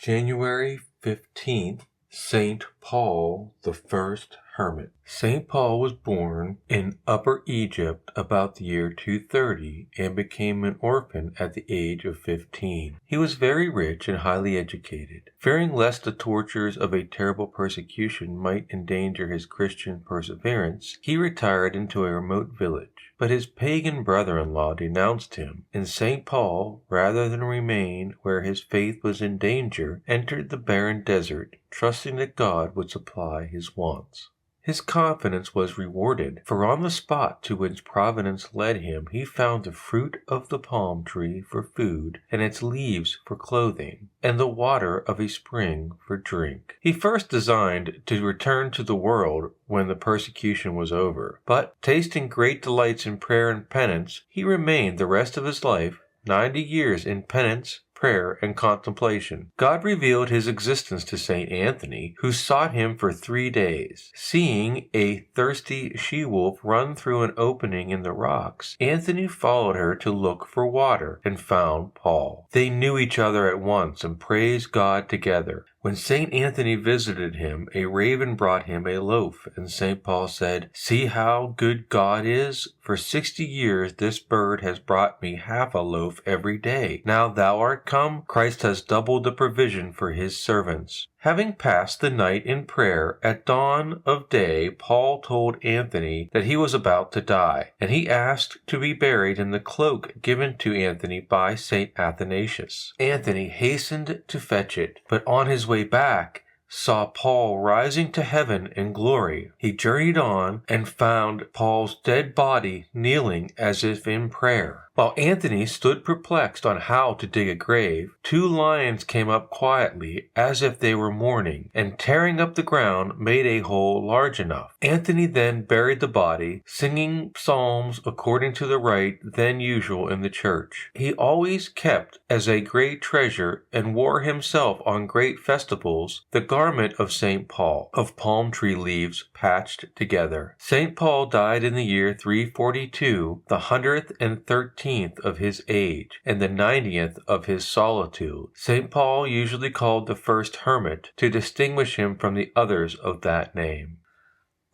January 15th, Saint Paul the First Hermit. Saint Paul was born in Upper Egypt about the year 230 and became an orphan at the age of 15. He was very rich and highly educated. Fearing lest the tortures of a terrible persecution might endanger his Christian perseverance, he retired into a remote village. But his pagan brother-in-law denounced him, and Saint Paul, rather than remain where his faith was in danger, entered the barren desert, trusting that God would supply his wants. His confidence was rewarded, for on the spot to which Providence led him he found the fruit of the palm tree for food, and its leaves for clothing, and the water of a spring for drink. He first designed to return to the world when the persecution was over, but tasting great delights in prayer and penance, he remained the rest of his life 90 years in penance, prayer, and contemplation. God revealed his existence to Saint Anthony, who sought him for 3 days. Seeing a thirsty she-wolf run through an opening in the rocks, Anthony followed her to look for water and found Paul. They knew each other at once and praised God together. When Saint Anthony visited him, a raven brought him a loaf, and Saint Paul said, "See how good God is? For 60 years this bird has brought me half a loaf every day. Now thou art come, Christ has doubled the provision for his servants." Having passed the night in prayer, at dawn of day Paul told Anthony that he was about to die, and he asked to be buried in the cloak given to Anthony by Saint Athanasius. Anthony hastened to fetch it, but on his way back saw Paul rising to heaven in glory. He journeyed on and found Paul's dead body kneeling as if in prayer. While Anthony stood perplexed on how to dig a grave, 2 lions came up quietly as if they were mourning, and tearing up the ground made a hole large enough. Anthony then buried the body, singing psalms according to the rite then usual in the church. He always kept as a great treasure and wore himself on great festivals the garment of St. Paul, of palm tree leaves patched together. St. Paul died in the year 342, the 113th of his age, and the 90th of his solitude. St. Paul usually called the first hermit to distinguish him from the others of that name.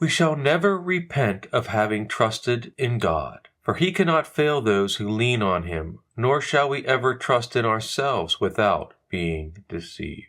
We shall never repent of having trusted in God, for he cannot fail those who lean on him, nor shall we ever trust in ourselves without being deceived.